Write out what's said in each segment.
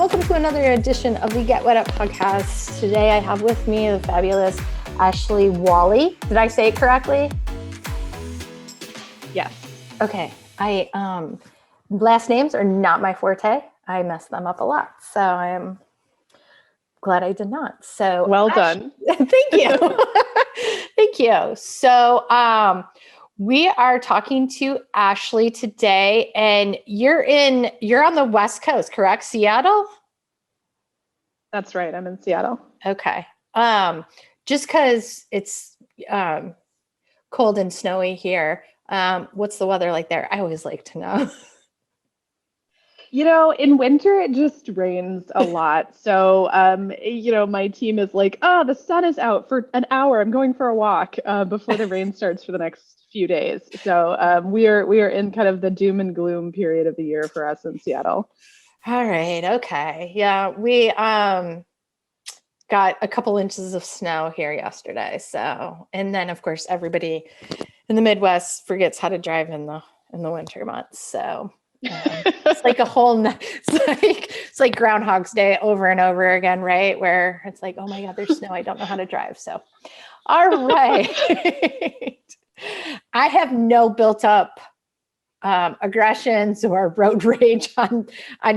welcome to another edition of the Get Wet Up podcast. Today I have with me the fabulous Ashley Wali. Did I say it correctly? Yes. Okay. Last names are not my forte. I mess them up a lot. So I am glad I did not. So well done. Thank you. Thank you. So we are talking to Ashley today, and you're on the West Coast, correct? Seattle? That's right. I'm in Seattle. Okay. Just because it's cold and snowy here, what's the weather like there? I always like to know. In winter, it just rains a lot. So, my team is like, oh, the sun is out for an hour. I'm going for a walk before the rain starts for the next few days. So we are in kind of the doom and gloom period of the year for us in Seattle. All right. Okay. Yeah. We got a couple inches of snow here yesterday. So, and then of course, everybody in the Midwest forgets how to drive in the winter months. So it's like it's like Groundhog's Day over and over again, right? Where it's like, oh my God, there's snow. I don't know how to drive. So, all right. I have no built up aggressions or road rage on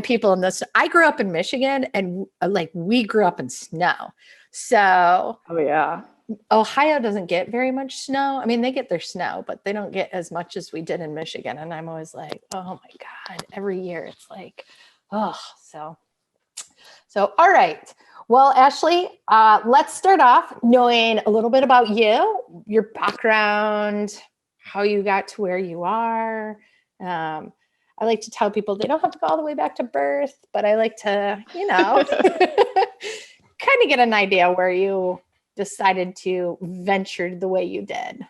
people in this. I grew up in Michigan, and we grew up in snow. So, oh yeah. Ohio doesn't get very much snow. I mean, they get their snow, but they don't get as much as we did in Michigan. And I'm always like, oh my God, every year it's like, oh, so all right. Well, Ashley, let's start off knowing a little bit about you, your background, how you got to where you are. I like to tell people they don't have to go all the way back to birth, but I like to, kind of get an idea where you decided to venture the way you did.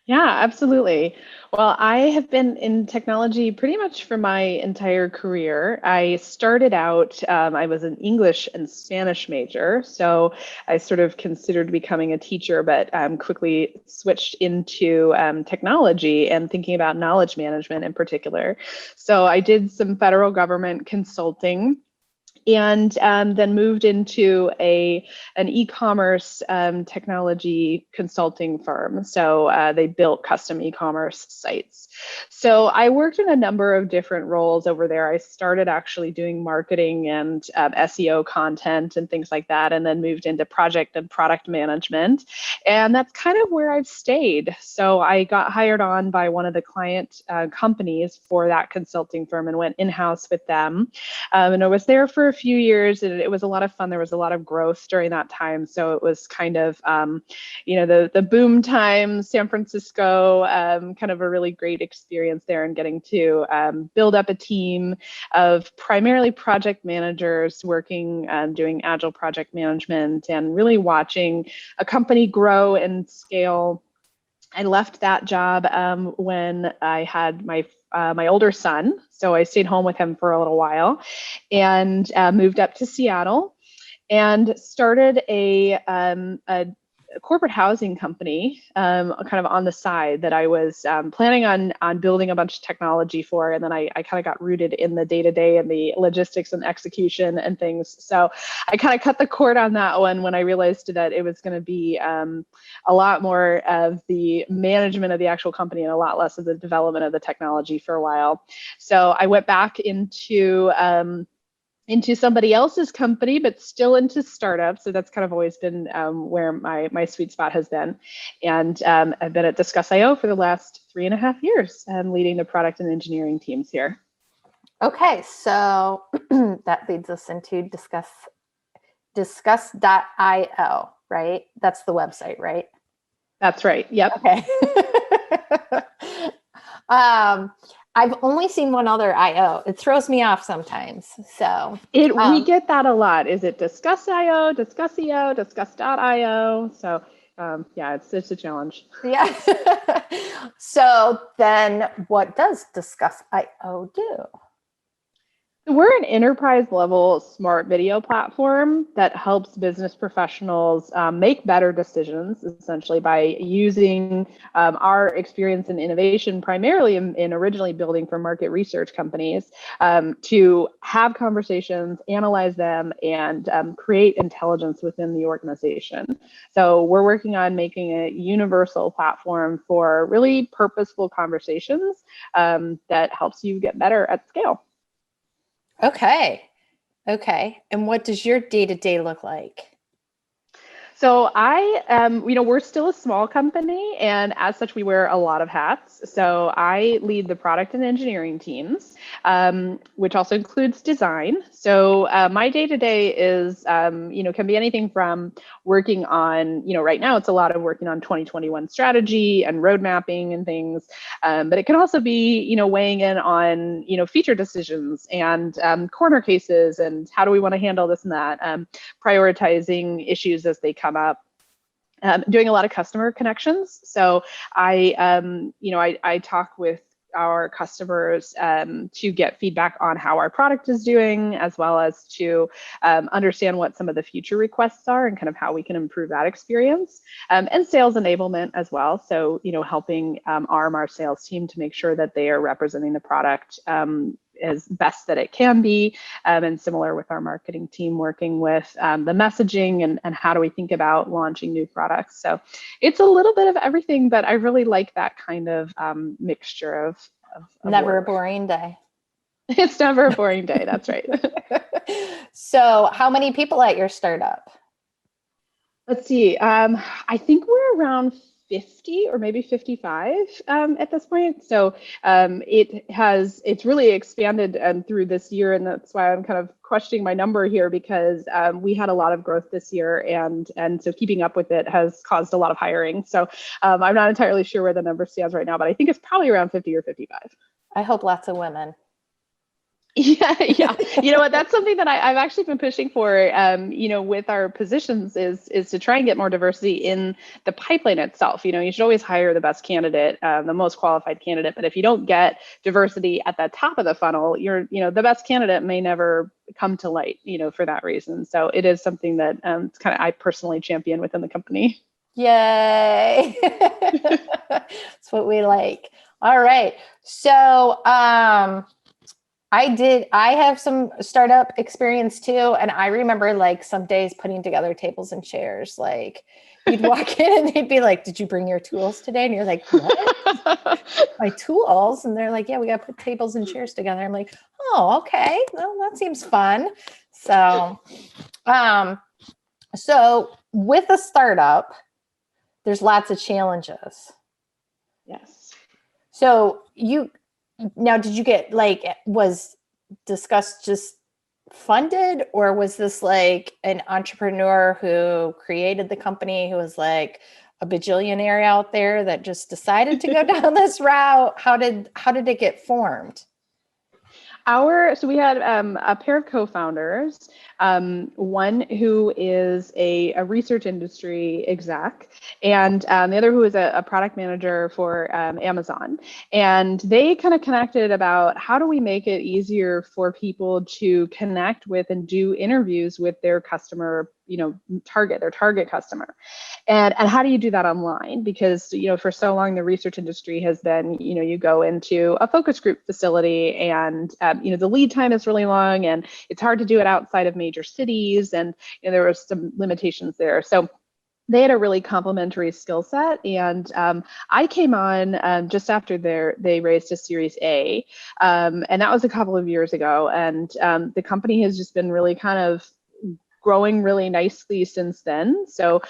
Yeah, absolutely. Well, I have been in technology pretty much for my entire career. I started out, I was an English and Spanish major, so I sort of considered becoming a teacher, but quickly switched into technology and thinking about knowledge management in particular. So I did some federal government consulting, and then moved into an e-commerce technology consulting firm. So they built custom e-commerce sites. So I worked in a number of different roles over there. I started actually doing marketing and SEO content and things like that, and then moved into project and product management. And that's kind of where I've stayed. So I got hired on by one of the client companies for that consulting firm and went in-house with them. And I was there for a few years, and it was a lot of fun. There was a lot of growth during that time. So it was kind of, the boom time, San Francisco, kind of a really great experience there, and getting to build up a team of primarily project managers working, doing agile project management, and really watching a company grow and scale. I left that job when I had my older son. So I stayed home with him for a little while, and moved up to Seattle and started a corporate housing company kind of on the side that I was planning on building a bunch of technology for. And then I kind of got rooted in the day-to-day and the logistics and execution and things. So I kind of cut the cord on that one when I realized that it was going to be a lot more of the management of the actual company and a lot less of the development of the technology for a while. So I went back into somebody else's company, but still into startups. So that's kind of always been where my sweet spot has been. And I've been at Discussio for the last 3.5 years, leading the product and engineering teams here. Okay, so that leads us into discuss.io, right? That's the website, right? That's right. Yep. Okay. I've only seen one other IO. It throws me off sometimes. So we get that a lot. Is it Discussio, Discussio, Discuss.io? So it's a challenge. Yeah. So then what does Discuss.io do? We're an enterprise level smart video platform that helps business professionals make better decisions, essentially by using our experience and innovation, primarily in originally building for market research companies, to have conversations, analyze them, and create intelligence within the organization. So we're working on making a universal platform for really purposeful conversations that helps you get better at scale. Okay. Okay. And what does your day-to-day look like? So we're still a small company, and as such, we wear a lot of hats. So I lead the product and engineering teams, which also includes design. So my day to day is, can be anything from working on, right now it's a lot of working on 2021 strategy and road mapping and things, but it can also be, weighing in on, feature decisions and corner cases and how do we want to handle this and that, prioritizing issues as they come up. Doing a lot of customer connections. So I talk with our customers to get feedback on how our product is doing, as well as to understand what some of the future requests are and kind of how we can improve that experience. And sales enablement as well. So, helping arm our sales team to make sure that they are representing the product as best that it can be, and similar with our marketing team working with the messaging and how do we think about launching new products. So it's a little bit of everything, but I really like that kind of mixture of Never work. a boring day. It's never a boring day. That's right. So how many people at your startup? Let's see. I think we're around 50 or maybe 55 at this point. So it's really expanded through this year, and that's why I'm kind of questioning my number here, because we had a lot of growth this year, and so keeping up with it has caused a lot of hiring. So I'm not entirely sure where the number stands right now, but I think it's probably around 50 or 55. I hope lots of women. Yeah. You know what? That's something that I've actually been pushing for, with our positions is to try and get more diversity in the pipeline itself. You should always hire the best candidate, the most qualified candidate. But if you don't get diversity at the top of the funnel, the best candidate may never come to light, for that reason. So it is something that it's kind of I personally champion within the company. Yay. That's what we like. All right. So, I have some startup experience too. And I remember like some days putting together tables and chairs. Like you'd walk in and they'd be like, "Did you bring your tools today?" And you're like, "What? My tools?" And they're like, "Yeah, we got to put tables and chairs together." I'm like, "Oh, okay. Well, that seems fun." So, so with a startup, there's lots of challenges. Yes. So now, did you get was Discuss just funded, or was this like an entrepreneur who created the company who was like a bajillionaire out there that just decided to go down this route? How did it get formed? So we had a pair of co-founders, one who is a research industry exec, and the other who is a product manager for Amazon. And they kind of connected about how do we make it easier for people to connect with and do interviews with their customer, their target customer. And how do you do that online? Because, for so long, the research industry has been, you go into a focus group facility and, the lead time is really long and it's hard to do it outside of major cities. And there were some limitations there. So they had a really complementary skill set. And I came on just after they raised a Series A. And that was a couple of years ago. And the company has just been really kind of growing really nicely since then. So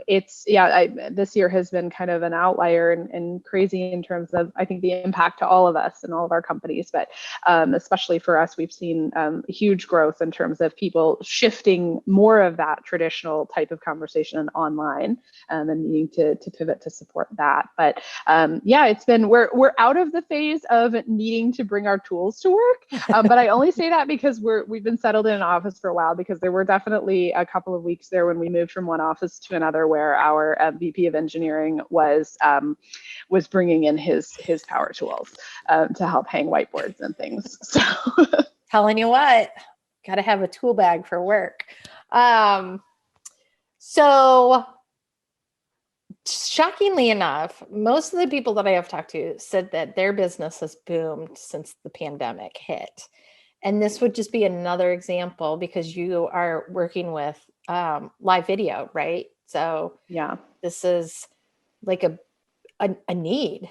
this year has been kind of an outlier and crazy in terms of, I think, the impact to all of us and all of our companies. But especially for us, we've seen huge growth in terms of people shifting more of that traditional type of conversation online and needing to pivot to support that. But it's been, we're out of the phase of needing to bring our tools to work. But I only say that because we've been settled in an office for a while, because there were definitely a couple of weeks there when we moved from one office to another where our VP of engineering was bringing in his power tools to help hang whiteboards and things. So telling you what, got to have a tool bag for work. So shockingly enough, most of the people that I have talked to said that their business has boomed since the pandemic hit. And this would just be another example because you are working with live video, right? So Yeah. this is like a need.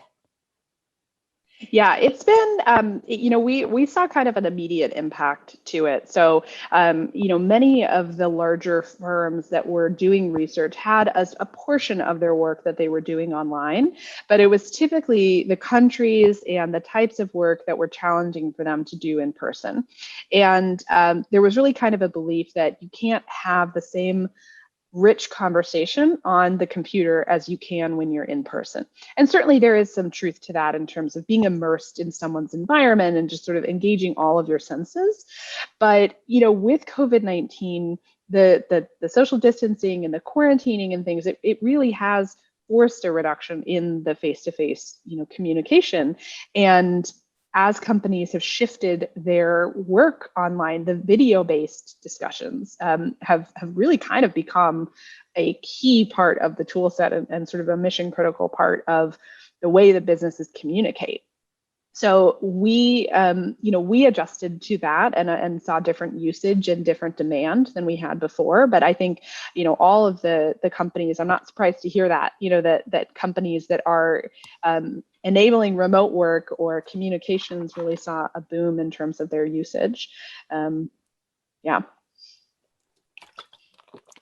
Yeah, it's been, we saw kind of an immediate impact to it. So, many of the larger firms that were doing research had a portion of their work that they were doing online, but it was typically the countries and the types of work that were challenging for them to do in person. And there was really kind of a belief that you can't have the same rich conversation on the computer as you can when you're in person. And certainly there is some truth to that in terms of being immersed in someone's environment and just sort of engaging all of your senses. But, with COVID-19, the social distancing and the quarantining and things, it really has forced a reduction in the face-to-face, communication. And as companies have shifted their work online, the video-based discussions have really kind of become a key part of the tool set and sort of a mission critical part of the way that businesses communicate. So we adjusted to that and saw different usage and different demand than we had before. But I think, all of the companies, I'm not surprised to hear that, that companies that are enabling remote work or communications really saw a boom in terms of their usage. Yeah.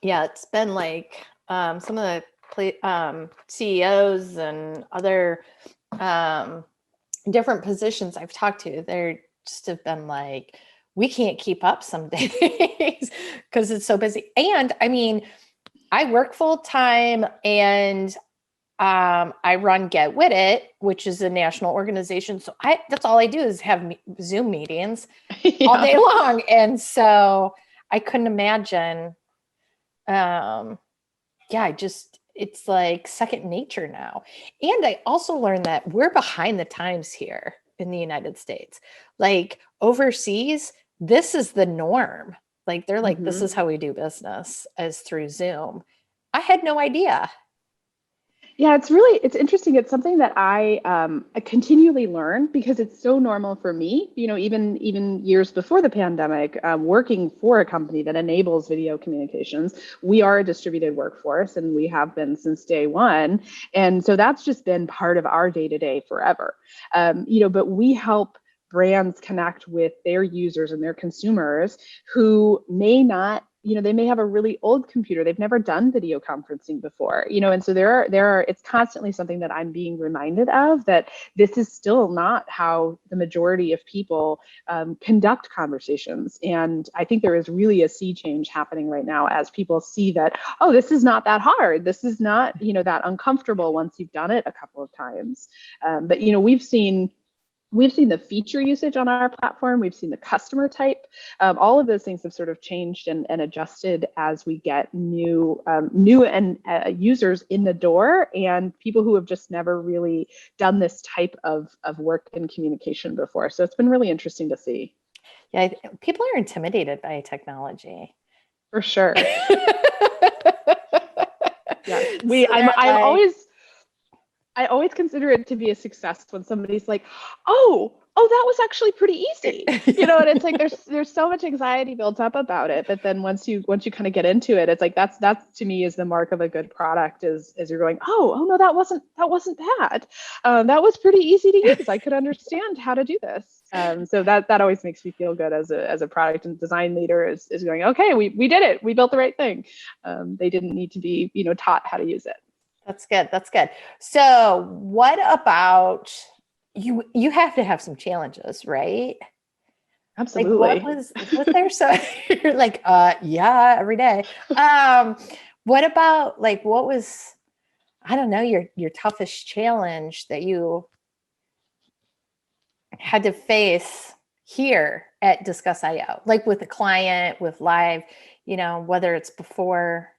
Yeah, it's been like some of the CEOs and other different positions I've talked to, they're just have been like, we can't keep up some days because it's so busy. And I mean, I work full time and I run Get With It, which is a national organization. So that's all I do is have Zoom meetings all day long. And so I couldn't imagine. It's like second nature now. And I also learned that we're behind the times here in the United States. Like overseas, this is the norm. Like they're like, this is how we do business as through Zoom. I had no idea. Yeah, it's interesting. It's something that I continually learn because it's so normal for me. Even years before the pandemic, working for a company that enables video communications, we are a distributed workforce, and we have been since day one. And so that's just been part of our day to day forever. But we help brands connect with their users and their consumers who may not, they may have a really old computer. They've never done video conferencing before, and so it's constantly something that I'm being reminded of, that this is still not how the majority of people conduct conversations. And I think there is really a sea change happening right now as people see that, oh, this is not that hard. This is not, that uncomfortable once you've done it a couple of times. But, we've seen the feature usage on our platform. We've seen the customer type. All of those things have sort of changed and adjusted as we get new users in the door and people who have just never really done this type of work and communication before. So it's been really interesting to see. Yeah, people are intimidated by technology. For sure. Yeah, I always consider it to be a success when somebody's like, oh, that was actually pretty easy. And it's like there's so much anxiety built up about it. But then once you kind of get into it, it's like that's to me is the mark of a good product is you're going, oh no, that wasn't bad. That was pretty easy to use. I could understand how to do this. So that always makes me feel good as a product and design leader is going, okay, we did it. We built the right thing. They didn't need to be, taught how to use it. That's good. That's good. So what about you? You have to have some challenges, right? Absolutely. Like was there so you're like, yeah, every day. What about what was, I don't know, your toughest challenge that you had to face here at Discussio, like with a client, with live, whether it's before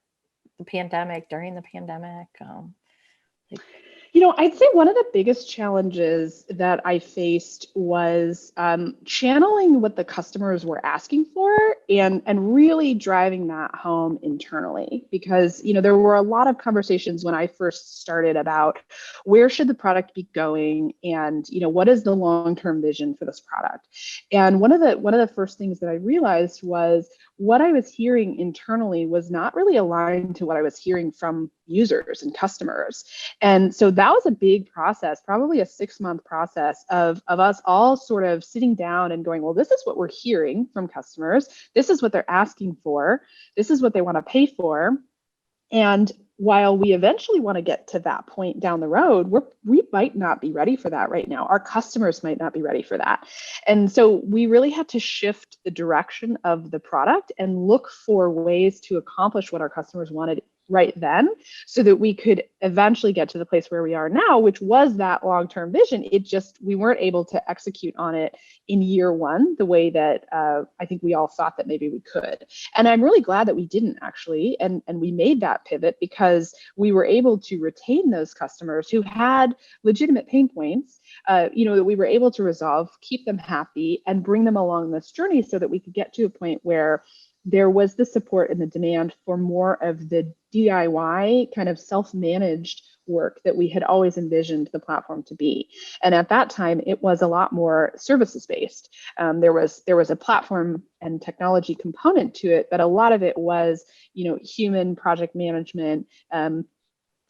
the pandemic, during the pandemic? I'd say one of the biggest challenges that I faced was channeling what the customers were asking for and really driving that home internally. Because, there were a lot of conversations when I first started about where should the product be going and, what is the long-term vision for this product. And one of the first things that I realized was what I was hearing internally was not really aligned to what I was hearing from users and customers. And so that was a big process, probably a 6-month process of us all sort of sitting down and going, well, this is what we're hearing from customers. This is what they're asking for. This is what they want to pay for. And while we eventually want to get to that point down the road, we might not be ready for that right now. Our customers might not be ready for that. And so we really had to shift the direction of the product and look for ways to accomplish what our customers wanted right then, so that we could eventually get to the place where we are now, which was that long-term vision. We weren't able to execute on it in year one the way that I think we all thought that maybe we could. And I'm really glad that we didn't actually, and we made that pivot because we were able to retain those customers who had legitimate pain points, that we were able to resolve, keep them happy, and bring them along this journey so that we could get to a point where there was the support and the demand for more of the DIY kind of self-managed work that we had always envisioned the platform to be. And at that time, it was a lot more services based. There was a platform and technology component to it, but a lot of it was, human project management,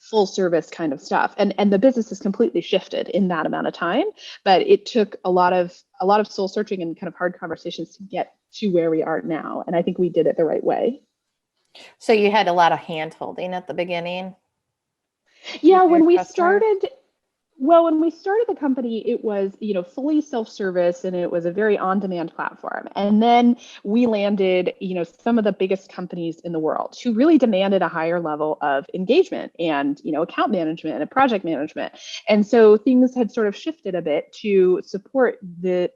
full service kind of stuff. And the business has completely shifted in that amount of time, but it took a lot of soul searching and kind of hard conversations to get to where we are now. And I think we did it the right way. So you had a lot of hand holding at the beginning? Yeah, when we started the company, it was, fully self-service, and it was a very on-demand platform. And then we landed, some of the biggest companies in the world who really demanded a higher level of engagement and, account management and project management. And so things had sort of shifted a bit to support the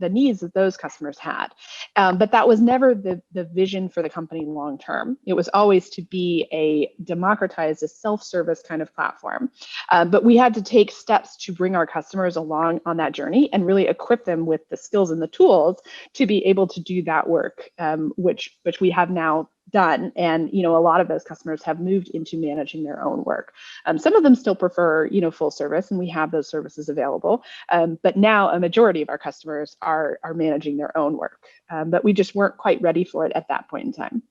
needs that those customers had. But that was never the vision for the company long-term. It was always to be a democratized, a self-service kind of platform. But we had to take steps to bring our customers along on that journey and really equip them with the skills and the tools to be able to do that work, which we have now done. And, a lot of those customers have moved into managing their own work. Some of them still prefer, full service, and we have those services available. But now a majority of our customers are managing their own work. But we just weren't quite ready for it at that point in time.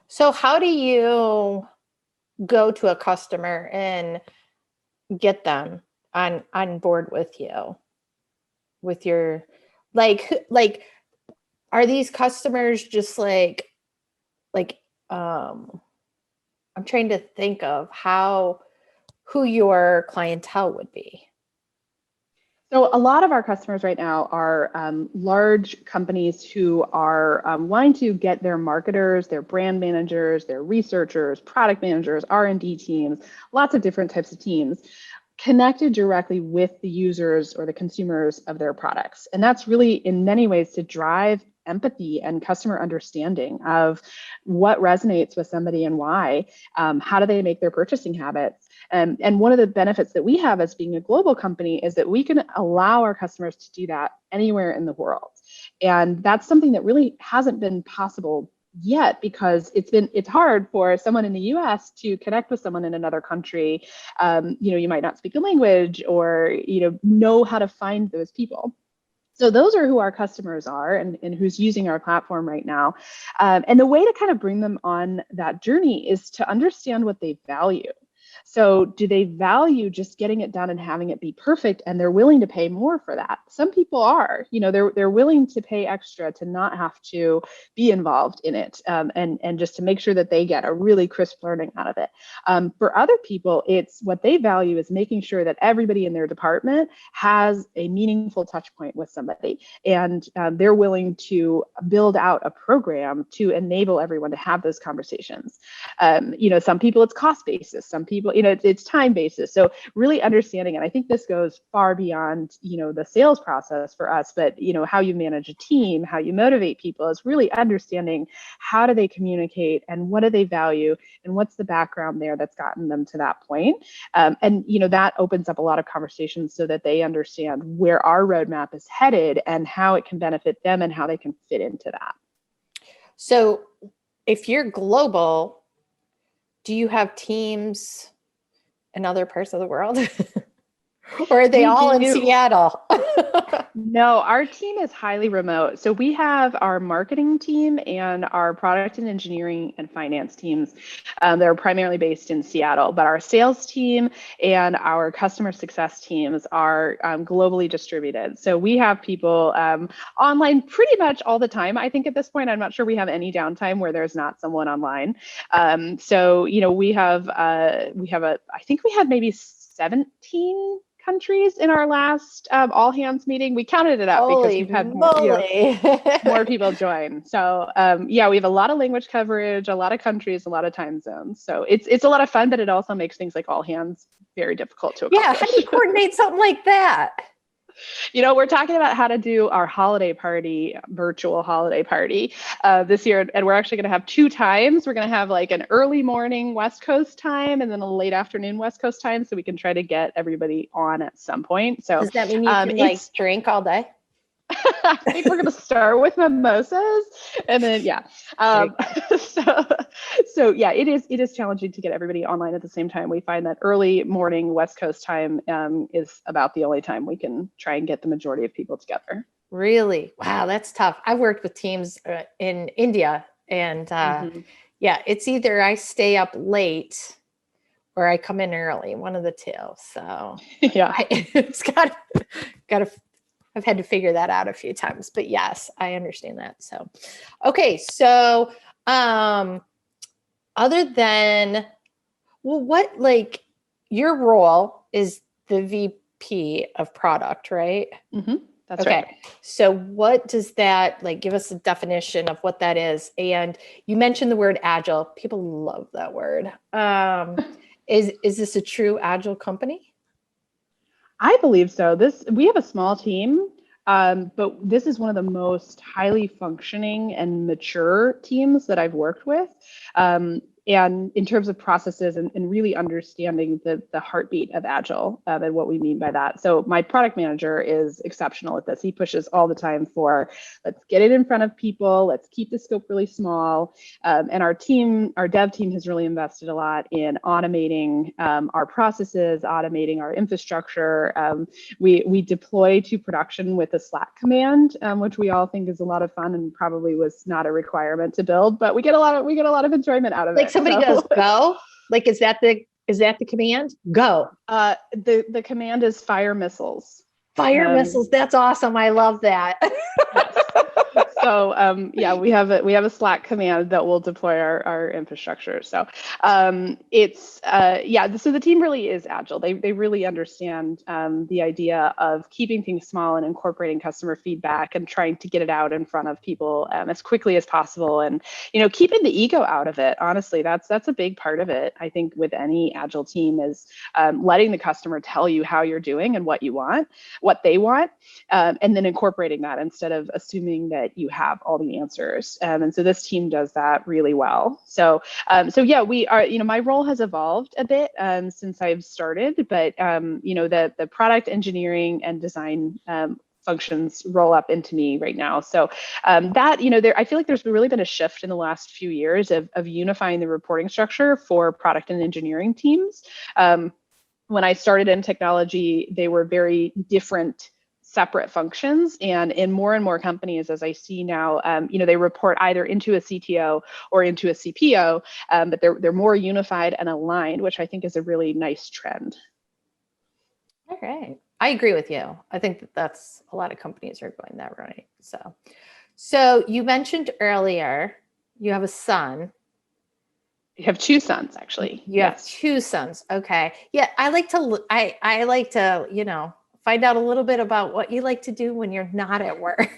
So how do you go to a customer and get them on board with you, with your, like, are these customers just like, I'm trying to think of who your clientele would be. So a lot of our customers right now are large companies who are wanting to get their marketers, their brand managers, their researchers, product managers, R&D teams, lots of different types of teams connected directly with the users or the consumers of their products. And that's really in many ways to drive empathy and customer understanding of what resonates with somebody and why. How do they make their purchasing habits? And one of the benefits that we have as being a global company is that we can allow our customers to do that anywhere in the world. And that's something that really hasn't been possible yet, because it's hard for someone in the US to connect with someone in another country. You might not speak the language or know how to find those people. So those are who our customers are and who's using our platform right now. And the way to kind of bring them on that journey is to understand what they value. So do they value just getting it done and having it be perfect, and they're willing to pay more for that? Some people are, they're willing to pay extra to not have to be involved in it, and just to make sure that they get a really crisp learning out of it. For other people, it's what they value is making sure that everybody in their department has a meaningful touch point with somebody, and they're willing to build out a program to enable everyone to have those conversations. Some people it's cost basis. Some people, it's time basis. So really understanding, and I think this goes far beyond, the sales process for us, but, how you manage a team, how you motivate people is really understanding how do they communicate and what do they value and what's the background there that's gotten them to that point. And, that opens up a lot of conversations so that they understand where our roadmap is headed and how it can benefit them and how they can fit into that. So if you're global, do you have teams in other parts of the world? Or are they all in Seattle? No, our team is highly remote. So we have our marketing team and our product and engineering and finance teams. They're primarily based in Seattle, but our sales team and our customer success teams are globally distributed. So we have people online pretty much all the time. I think at this point, I'm not sure we have any downtime where there's not someone online. So, we have I think we had maybe 17 countries in our last all hands meeting. We counted it up because we've had more people join. So we have a lot of language coverage, a lot of countries, a lot of time zones. So it's a lot of fun, but it also makes things like all hands very difficult to accomplish. Yeah, how do you coordinate something like that? We're talking about how to do our holiday party, virtual holiday party this year. And we're actually going to have 2 times. We're going to have like an early morning West Coast time and then a late afternoon West Coast time. So we can try to get everybody on at some point. So does that mean you can drink all day? I think we're going to start with mimosas and then, so it is challenging to get everybody online at the same time. We find that early morning West Coast time is about the only time we can try and get the majority of people together. Really? Wow, that's tough. I've worked with teams in India and it's either I stay up late or I come in early, one of the two. So it's got to I've had to figure that out a few times, but yes, I understand that. So, okay. So, other than, your role is the VP of product, right? Mm-hmm. That's right. So what does that, give us a definition of what that is? And you mentioned the word agile. People love that word. Is this a true agile company? I believe so. We have a small team, but this is one of the most highly functioning and mature teams that I've worked with. And in terms of processes and really understanding the heartbeat of Agile and what we mean by that. So my product manager is exceptional at this. He pushes all the time for, let's get it in front of people. Let's keep the scope really small. And our dev team has really invested a lot in automating our processes, automating our infrastructure. We deploy to production with a Slack command, which we all think is a lot of fun and probably was not a requirement to build, but we get a lot of enjoyment out of it. Somebody goes, go? Is that the command? Go. The command is fire missiles. Fire missiles. That's awesome. I love that. Yes. So we have a Slack command that will deploy our infrastructure. So so the team really is agile. They really understand the idea of keeping things small and incorporating customer feedback and trying to get it out in front of people as quickly as possible, and keeping the ego out of it. Honestly, that's a big part of it. I think with any agile team is letting the customer tell you how you're doing and what you want, what they want, and then incorporating that instead of assuming that you have all the answers. And so this team does that really well. So we are, my role has evolved a bit since I've started, but the product engineering and design functions roll up into me right now. So I feel like there's really been a shift in the last few years of unifying the reporting structure for product and engineering teams. When I started in technology, they were very different separate functions, and in more and more companies, as I see now, they report either into a CTO or into a CPO, but they're more unified and aligned, which I think is a really nice trend. All right, I agree with you. I think that's a lot of companies are going that right. So you mentioned earlier you have a son. You have 2 sons, actually. You have 2 sons. Okay. Yeah, I like to find out a little bit about what you like to do when you're not at work.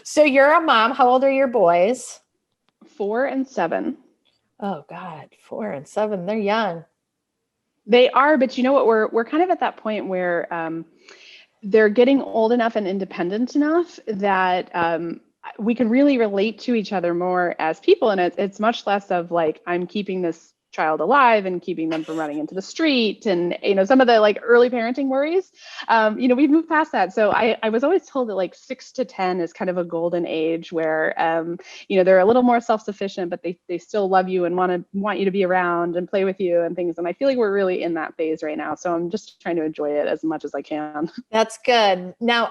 So you're a mom. How old are your boys? 4 and 7. Oh God, 4 and 7, they're young. They are, but you know what? We're kind of at that point where they're getting old enough and independent enough that we can really relate to each other more as people. And it's much less of like, I'm keeping this child alive and keeping them from running into the street. And, some of the like early parenting worries, we've moved past that. So I was always told that like 6 to 10 is kind of a golden age where, they're a little more self-sufficient, but they still love you and want you to be around and play with you and things. And I feel like we're really in that phase right now. So I'm just trying to enjoy it as much as I can. That's good. Now,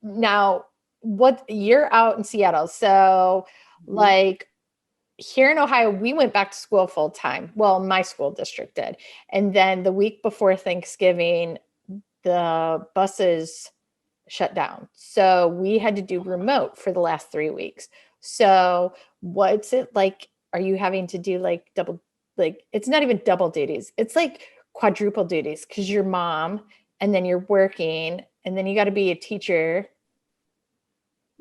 now what, you're out in Seattle. So like here in Ohio, we went back to school full time. Well, my school district did. And then the week before Thanksgiving, the buses shut down. So we had to do remote for the last 3 weeks. So what's it like? Are you having to do like double, like it's not even double duties. It's like quadruple duties because you're mom and then you're working and then you got to be a teacher.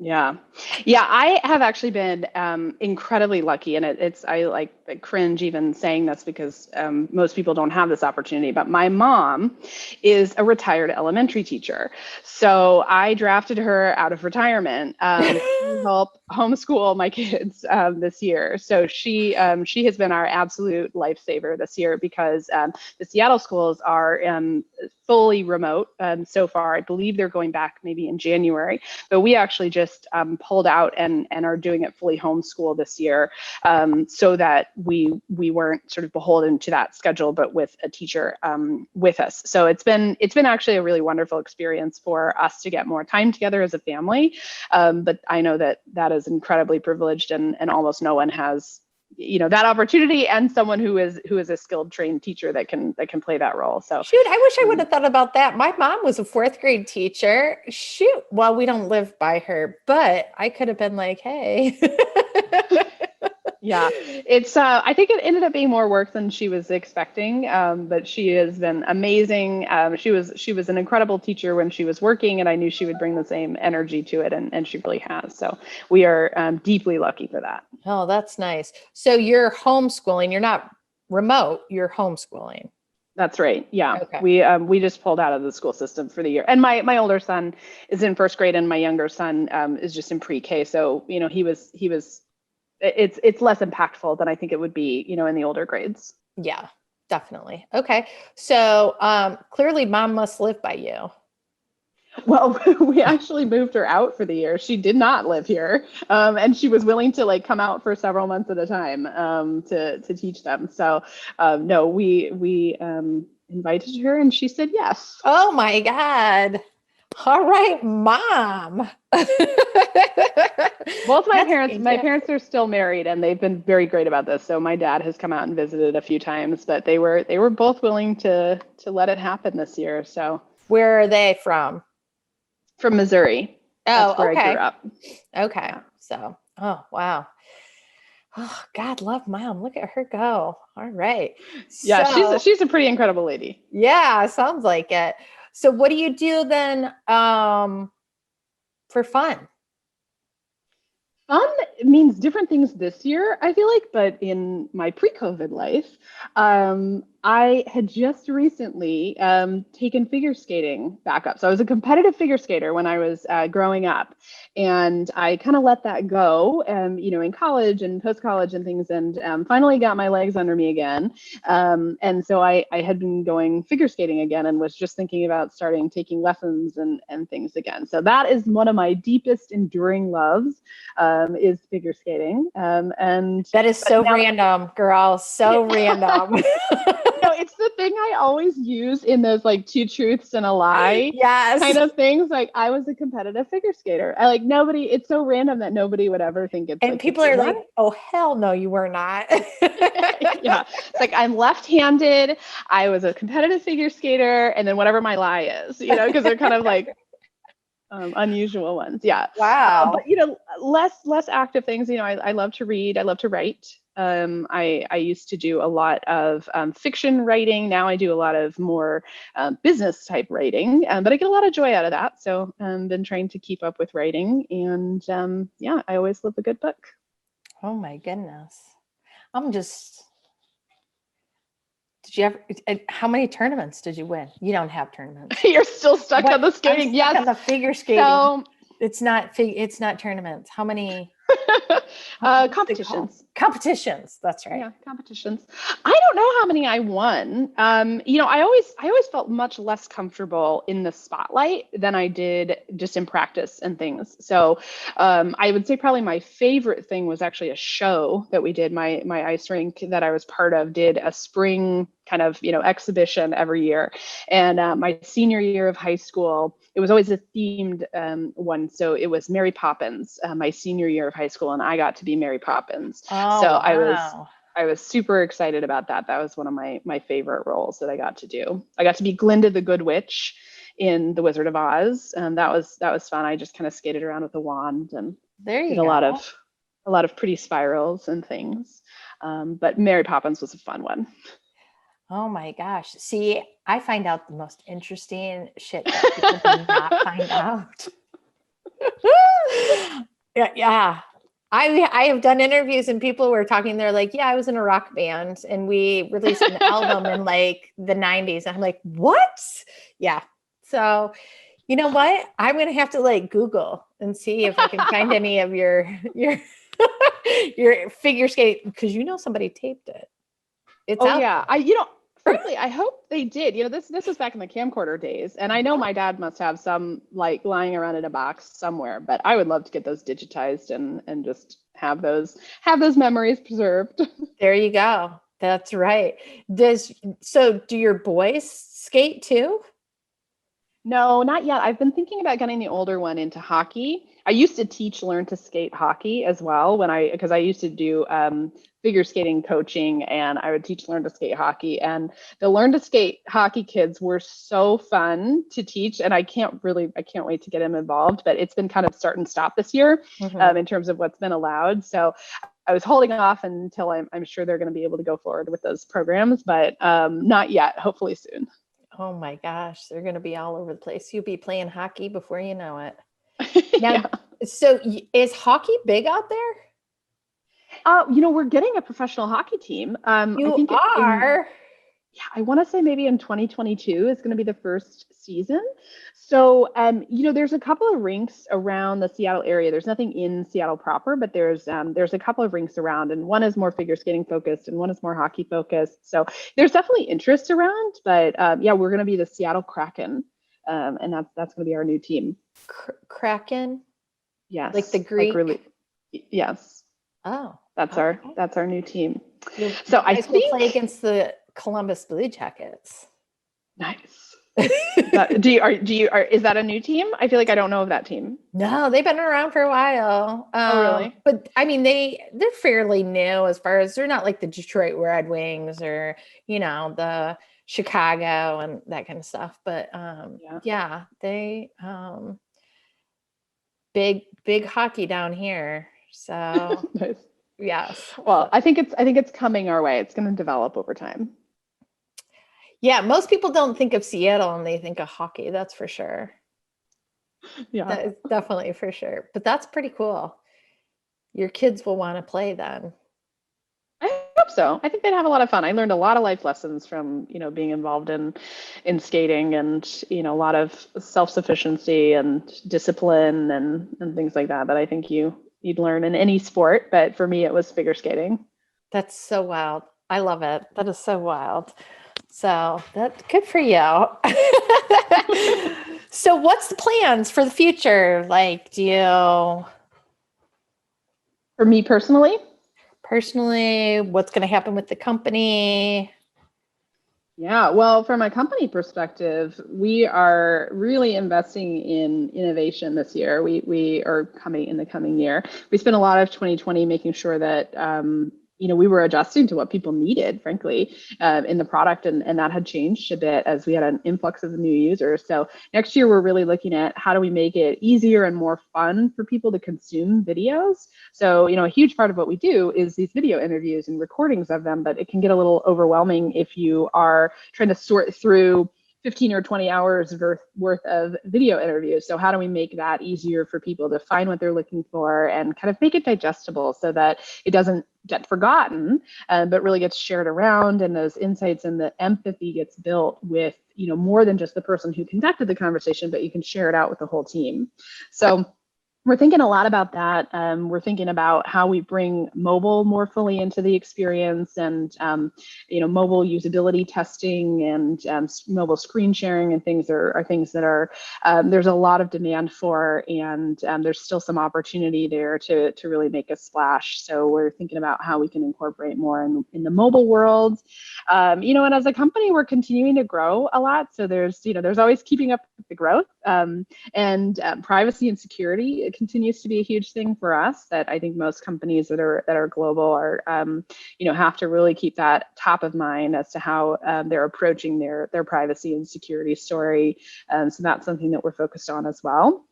Yeah. Yeah. I have actually been incredibly lucky. And I cringe even saying this because most people don't have this opportunity. But my mom is a retired elementary teacher. So I drafted her out of retirement to help homeschool my kids this year. So she has been our absolute lifesaver this year because the Seattle schools are fully remote so far. I believe they're going back maybe in January, but we actually just pulled out and are doing it fully homeschool this year, so that we weren't sort of beholden to that schedule, but with a teacher with us. So it's been actually a really wonderful experience for us to get more time together as a family. But I know that is incredibly privileged, and almost no one has that opportunity, and someone who is a skilled trained teacher that can play that role. So shoot, I wish I would have thought about that. My mom was a 4th grade teacher. Shoot, well, we don't live by her, but I could have been like, hey. Yeah, it's I think it ended up being more work than she was expecting, but she has been amazing. She was an incredible teacher when she was working, and I knew she would bring the same energy to it, and she really has. So we are deeply lucky for that. Oh, that's nice. So you're homeschooling. You're not remote. You're homeschooling. That's right. Yeah, Okay. we just pulled out of the school system for the year, and my older son is in 1st grade, and my younger son is just in pre-K. So he was it's less impactful than I think it would be, in the older grades. Yeah, definitely. Okay. So clearly mom must live by you. Well, we actually moved her out for the year. She did not live here, and she was willing to like come out for several months at a time to teach them. So no, we invited her, and she said yes. Oh my God. All right, mom. Both my That's parents, my fantastic. parents are still married, and they've been very great about this. So my dad has come out and visited a few times, but they were both willing to let it happen this year. So Where are they from? from Missouri, that's Oh, where I grew okay. up. Okay. Yeah. So, oh, wow. Oh, God love mom. Look at her go. All right. Yeah, So, she's a pretty incredible lady. yeah, sounds like it. So, what do you do then for fun? Fun means different things this year, I feel like, but in my pre-COVID life, I had just recently taken figure skating back up. So I was a competitive figure skater when I was growing up, and I kind of let that go, in college and post-college and things, and finally got my legs under me again. And so I had been going figure skating again, and was just thinking about starting taking lessons and things again. So that is one of my deepest enduring loves. Is figure skating. And That is so now, random, girl. So random. it's the thing I always use in those like 2 truths and a lie Yes. kind of things. Like I was a competitive figure skater. I like nobody. It's so random that nobody would ever think it's And like people are like, oh, hell no, you were not. yeah, it's like I'm left-handed. I was a competitive figure skater, and then whatever my lie is, because they're kind of like unusual ones. Yeah. Wow. But less active things. I love to read. I love to write. I used to do a lot of fiction writing. Now I do a lot of more business type writing, but I get a lot of joy out of that. So been trying to keep up with writing, and yeah, I always love a good book. Oh my goodness. I'm just, did you ever, how many tournaments did you win? You don't have tournaments. You're still stuck on the skating. I'm stuck Yes. on the figure skating. So it's not tournaments. How many? competitions. Competitions. That's right. Yeah, competitions. I don't know how many I won. I always felt much less comfortable in the spotlight than I did just in practice and things. So I would say probably my favorite thing was actually a show that we did. My ice rink that I was part of did a spring kind of exhibition every year. And my senior year of high school, it was always a themed one. So it was Mary Poppins, my senior year of high school, and I got to be Mary Poppins. Oh, So wow. I was super excited about that. That was one of my favorite roles that I got to do. I got to be Glinda the Good Witch in The Wizard of Oz. That was fun. I just kind of skated around with a wand and There you did go. a lot of pretty spirals and things. But Mary Poppins was a fun one. Oh my gosh. See, I find out the most interesting shit that people do not find out. Yeah. I have done interviews and people were talking, they're like, yeah, I was in a rock band and we released an album in like the 90s. And I'm like, what? Yeah. So you know what? I'm gonna have to like Google and see if I can find any of your your figure skate, because somebody taped it. It's out. Yeah. Frankly, I hope they did. This was back in the camcorder days, and I know my dad must have some like lying around in a box somewhere, but I would love to get those digitized and just have those memories preserved. There you go. That's right. Do your boys skate too? No, not yet. I've been thinking about getting the older one into hockey. I used to teach learn to skate hockey as well because I used to do figure skating coaching, and I would teach learn to skate hockey. And the learn to skate hockey kids were so fun to teach, and I can't wait to get them involved. But it's been kind of start and stop this year in terms of what's been allowed. So I was holding off until I'm sure they're going to be able to go forward with those programs, but not yet. Hopefully soon. Oh my gosh, they're going to be all over the place. You'll be playing hockey before you know it. Now, Yeah. So is hockey big out there? We're getting a professional hockey team. You I think are. I want to say maybe in 2022 is going to be the first season. So, there's a couple of rinks around the Seattle area. There's nothing in Seattle proper, but there's a couple of rinks around, and one is more figure skating focused and one is more hockey focused. So there's definitely interest around, but we're going to be the Seattle Kraken, and that's going to be our new team. Kraken? Yes. Like the Greek? Yes. Oh. That's our new team. So I think we'll play against the Columbus Blue Jackets. Nice. Is that a new team? I feel like I don't know of that team. No, they've been around for a while. Oh, really? But I mean, they're fairly new as far as they're not like the Detroit Red Wings or the Chicago and that kind of stuff. But they big hockey down here. So nice. Yes. Well, I think it's coming our way. It's going to develop over time. Yeah, most people don't think of Seattle and they think of hockey. That's for sure. Yeah, that is definitely for sure. But that's pretty cool. Your kids will want to play then. I hope so. I think they'd have a lot of fun. I learned a lot of life lessons from being involved in skating, and a lot of self-sufficiency and discipline and things like that I think you'd learn in any sport, but for me it was figure skating. That's so wild. I love it. That is so wild. So that's good for you. So what's the plans for the future? Like, for me personally, what's going to happen with the company? Yeah, well, from a company perspective, we are really investing in innovation this year. We are coming in the coming year. We spent a lot of 2020 making sure that we were adjusting to what people needed, frankly, in the product, and that had changed a bit as we had an influx of new users. So next year, we're really looking at how do we make it easier and more fun for people to consume videos. So, a huge part of what we do is these video interviews and recordings of them, but it can get a little overwhelming if you are trying to sort through 15 or 20 hours worth of video interviews. So how do we make that easier for people to find what they're looking for and kind of make it digestible so that it doesn't get forgotten, but really gets shared around, and those insights and the empathy gets built with, more than just the person who conducted the conversation, but you can share it out with the whole team. So we're thinking a lot about that. We're thinking about how we bring mobile more fully into the experience, and mobile usability testing and mobile screen sharing and things are things that are there's a lot of demand for, and there's still some opportunity there to really make a splash. So we're thinking about how we can incorporate more in the mobile world. And as a company, we're continuing to grow a lot. So there's always keeping up with the growth, and privacy and security. It continues to be a huge thing for us that I think most companies that are global are, have to really keep that top of mind as to how they're approaching their privacy and security story. So that's something that we're focused on as well.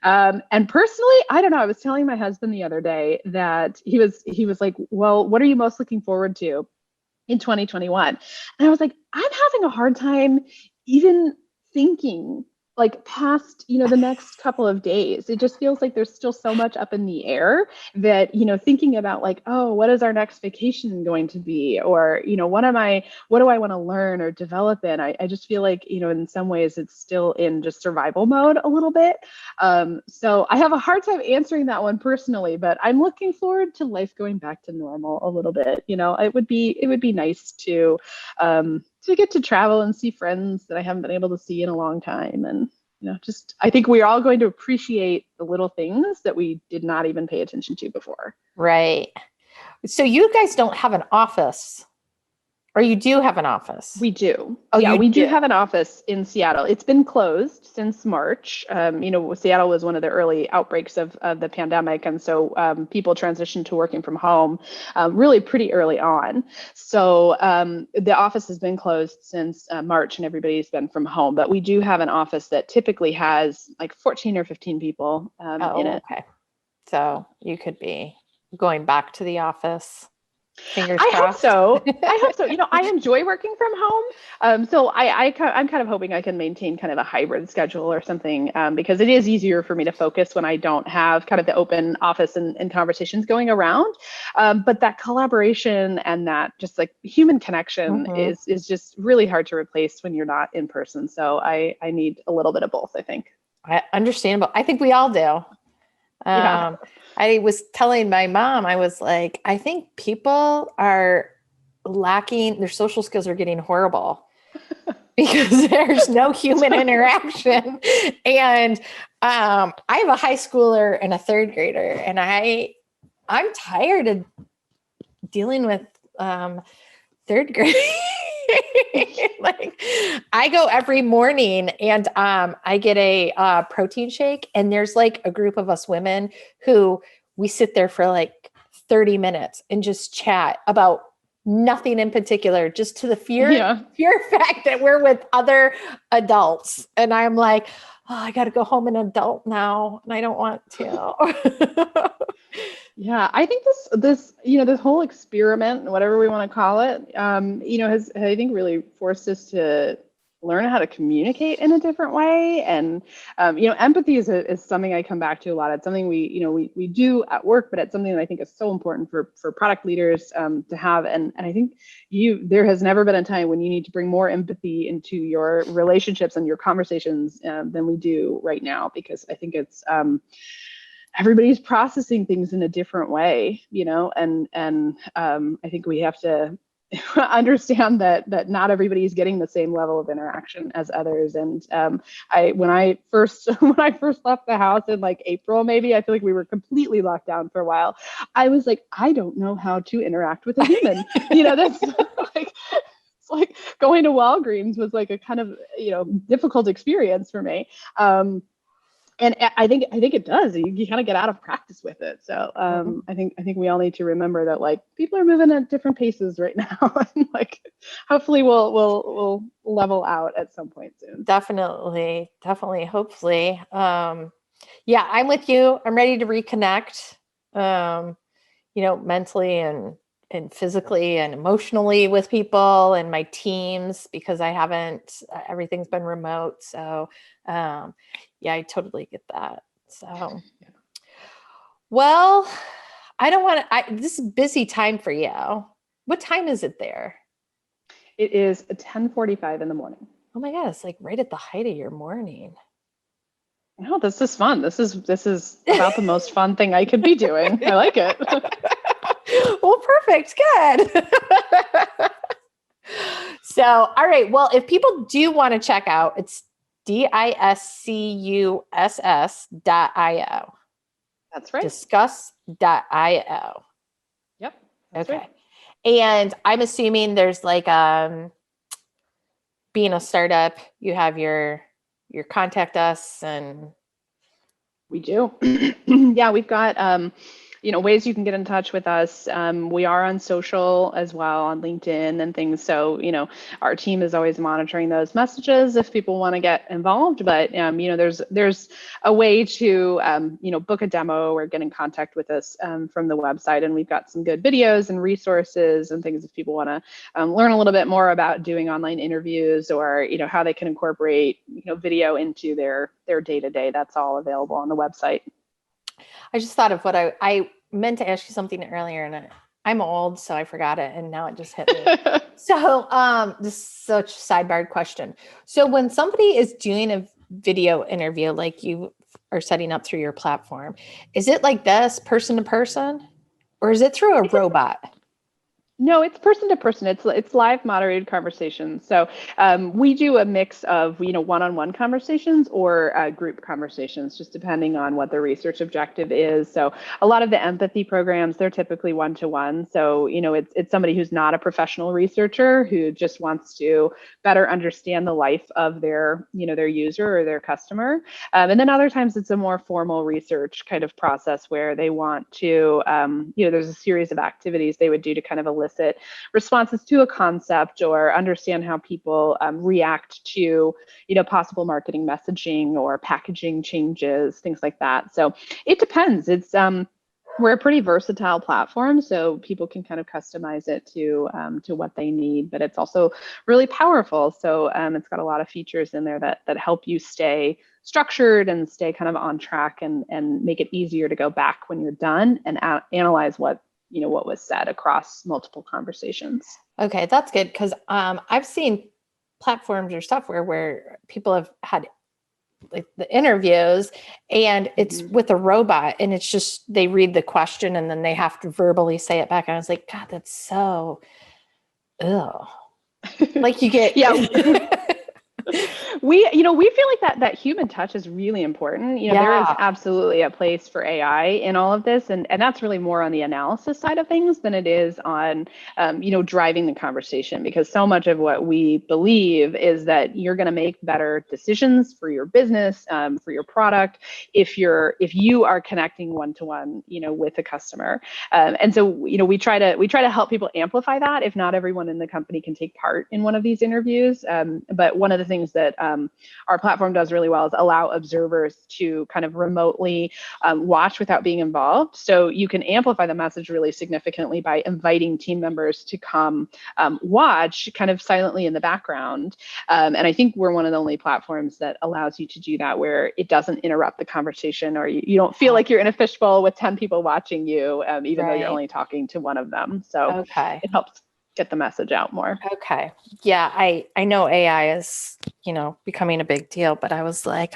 And personally, I don't know, I was telling my husband the other day that he was like, well, what are you most looking forward to in 2021? And I was like, I'm having a hard time even thinking like past, the next couple of days. It just feels like there's still so much up in the air that, thinking about like, oh, what is our next vacation going to be? Or, what do I want to learn or develop in? I just feel like, in some ways it's still in just survival mode a little bit. So I have a hard time answering that one personally, but I'm looking forward to life going back to normal a little bit. It would be nice to get to travel and see friends that I haven't been able to see in a long time. And, I think we're all going to appreciate the little things that we did not even pay attention to before. Right. So you guys don't have an office, or you do have an office? We do. Oh, yeah, we do have an office in Seattle. It's been closed since March. Seattle was one of the early outbreaks of the pandemic. And so people transitioned to working from home really pretty early on. So the office has been closed since March, and everybody's been from home. But we do have an office that typically has like 14 or 15 people in it. Okay. So you could be going back to the office. Fingers I crossed. hope so. I enjoy working from home. So I'm kind of hoping I can maintain kind of a hybrid schedule or something, because it is easier for me to focus when I don't have kind of the open office and conversations going around. But that collaboration and that just like human connection is just really hard to replace when you're not in person. So I need a little bit of both, I think. Understandable. I think we all do. Yeah. I was telling my mom, I was like, I think people are lacking, their social skills are getting horrible because there's no human interaction. And I have a high schooler and a third grader, and I'm tired of dealing with third grade. Like, I go every morning and I get a protein shake, and there's like a group of us women who we sit there for like 30 minutes and just chat about nothing in particular, just to the pure fact that we're with other adults. And I'm like, oh, I got to go home an adult now, and I don't want to. Yeah, I think this whole experiment, whatever we want to call it, has, I think, really forced us to learn how to communicate in a different way. And empathy is something I come back to a lot. It's something we do at work, but it's something that I think is so important for product leaders to have. And I think there has never been a time when you need to bring more empathy into your relationships and your conversations than we do right now, because I think it's everybody's processing things in a different way, and I think we have to understand that not everybody's getting the same level of interaction as others. And when I first left the house in like April, maybe, I feel like we were completely locked down for a while. I was like, I don't know how to interact with a human. That's like, it's like going to Walgreens was like a kind of difficult experience for me. And I think it does. You kind of get out of practice with it. So I think we all need to remember that like people are moving at different paces right now, and like hopefully we'll level out at some point soon. Definitely, hopefully. Yeah, I'm with you. I'm ready to reconnect. Mentally and and physically and emotionally with people and my teams because I haven't, everything's been remote. So, yeah, I totally get that. So, well, I don't want to, this is a busy time for you. What time is it there? It is 10:45 in the morning. Oh my God, it's like right at the height of your morning. No, this is fun. This is about the most fun thing I could be doing. I like it. Well, perfect. Good. So, all right. Well, if people do want to check out, it's discuss.io. That's right. Discuss.io. Yep. That's Okay. right. And I'm assuming there's like being a startup, you have your contact us and We do. Yeah, we've got ways you can get in touch with us. We are on social as well, on LinkedIn and things. So, our team is always monitoring those messages if people want to get involved. But there's a way to book a demo or get in contact with us from the website, and we've got some good videos and resources and things if people want to learn a little bit more about doing online interviews or how they can incorporate video into their day-to-day. That's all available on the website. I just thought of what I meant to ask you something earlier, and I'm old, so I forgot it, and now it just hit me. So, this is such a sidebar question. So, when somebody is doing a video interview, like you are setting up through your platform, is it like this, person to person, or is it through a robot? No, it's person to person. It's live moderated conversations. So we do a mix of one-on-one conversations or group conversations, just depending on what the research objective is. So a lot of the empathy programs, they're typically one-to-one. So it's somebody who's not a professional researcher who just wants to better understand the life of their their user or their customer. And then other times it's a more formal research kind of process where they want to there's a series of activities they would do to kind of elicit responses to a concept or understand how people react to possible marketing messaging or packaging changes, things like that. So it depends. It's we're a pretty versatile platform, so people can kind of customize it to what they need, but it's also really powerful. So it's got a lot of features in there that help you stay structured and stay kind of on track and make it easier to go back when you're done and analyze what was said across multiple conversations. Okay, that's good because I've seen platforms or software where people have had like the interviews and it's with a robot and it's just they read the question and then they have to verbally say it back. And I was like, God, that's so like you get we feel like that human touch is really important. There is absolutely a place for AI in all of this, and that's really more on the analysis side of things than it is on driving the conversation, because so much of what we believe is that you're going to make better decisions for your business, for your product, if you are connecting one-to-one with a customer. And so we try to help people amplify that if not everyone in the company can take part in one of these interviews. But one of the things that our platform does really well is allow observers to kind of remotely watch without being involved. So you can amplify the message really significantly by inviting team members to come watch kind of silently in the background. And I think we're one of the only platforms that allows you to do that, where it doesn't interrupt the conversation, or you don't feel like you're in a fishbowl with 10 people watching you, even though you're only talking to one of them. So it helps get the message out more. Okay. Yeah, I know AI is, becoming a big deal, but I was like,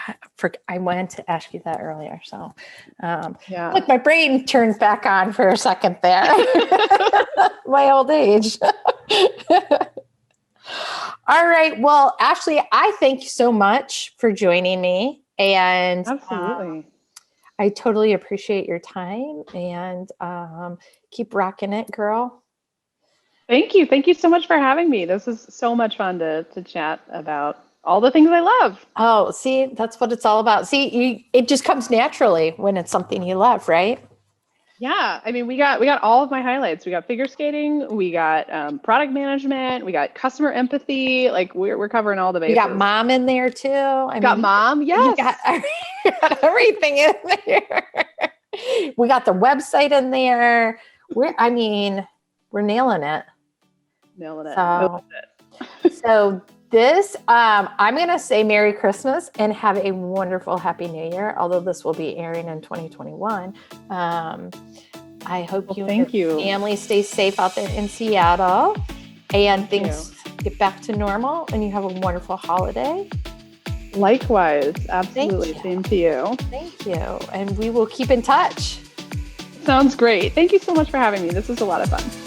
I wanted to ask you that earlier. So, look, my brain turned back on for a second there. My old age. All right. Well, Ashley, I thank you so much for joining me. And absolutely. I totally appreciate your time and keep rocking it, girl. Thank you. Thank you so much for having me. This is so much fun to chat about all the things I love. Oh, see, that's what it's all about. See, it just comes naturally when it's something you love, right? Yeah. I mean, we got all of my highlights. We got figure skating, we got product management, we got customer empathy. Like we're covering all the bases. We got mom in there too. Got mom. Yes. You got everything in there. We got the website in there. we're nailing it. Nailing it. So, I love it. so this, I'm going to say Merry Christmas and have a wonderful Happy New Year, although this will be airing in 2021. I hope you and your family stay safe out there in Seattle and things get back to normal and you have a wonderful holiday. Likewise. Absolutely. Same to you. Thank you. And we will keep in touch. Sounds great. Thank you so much for having me. This was a lot of fun.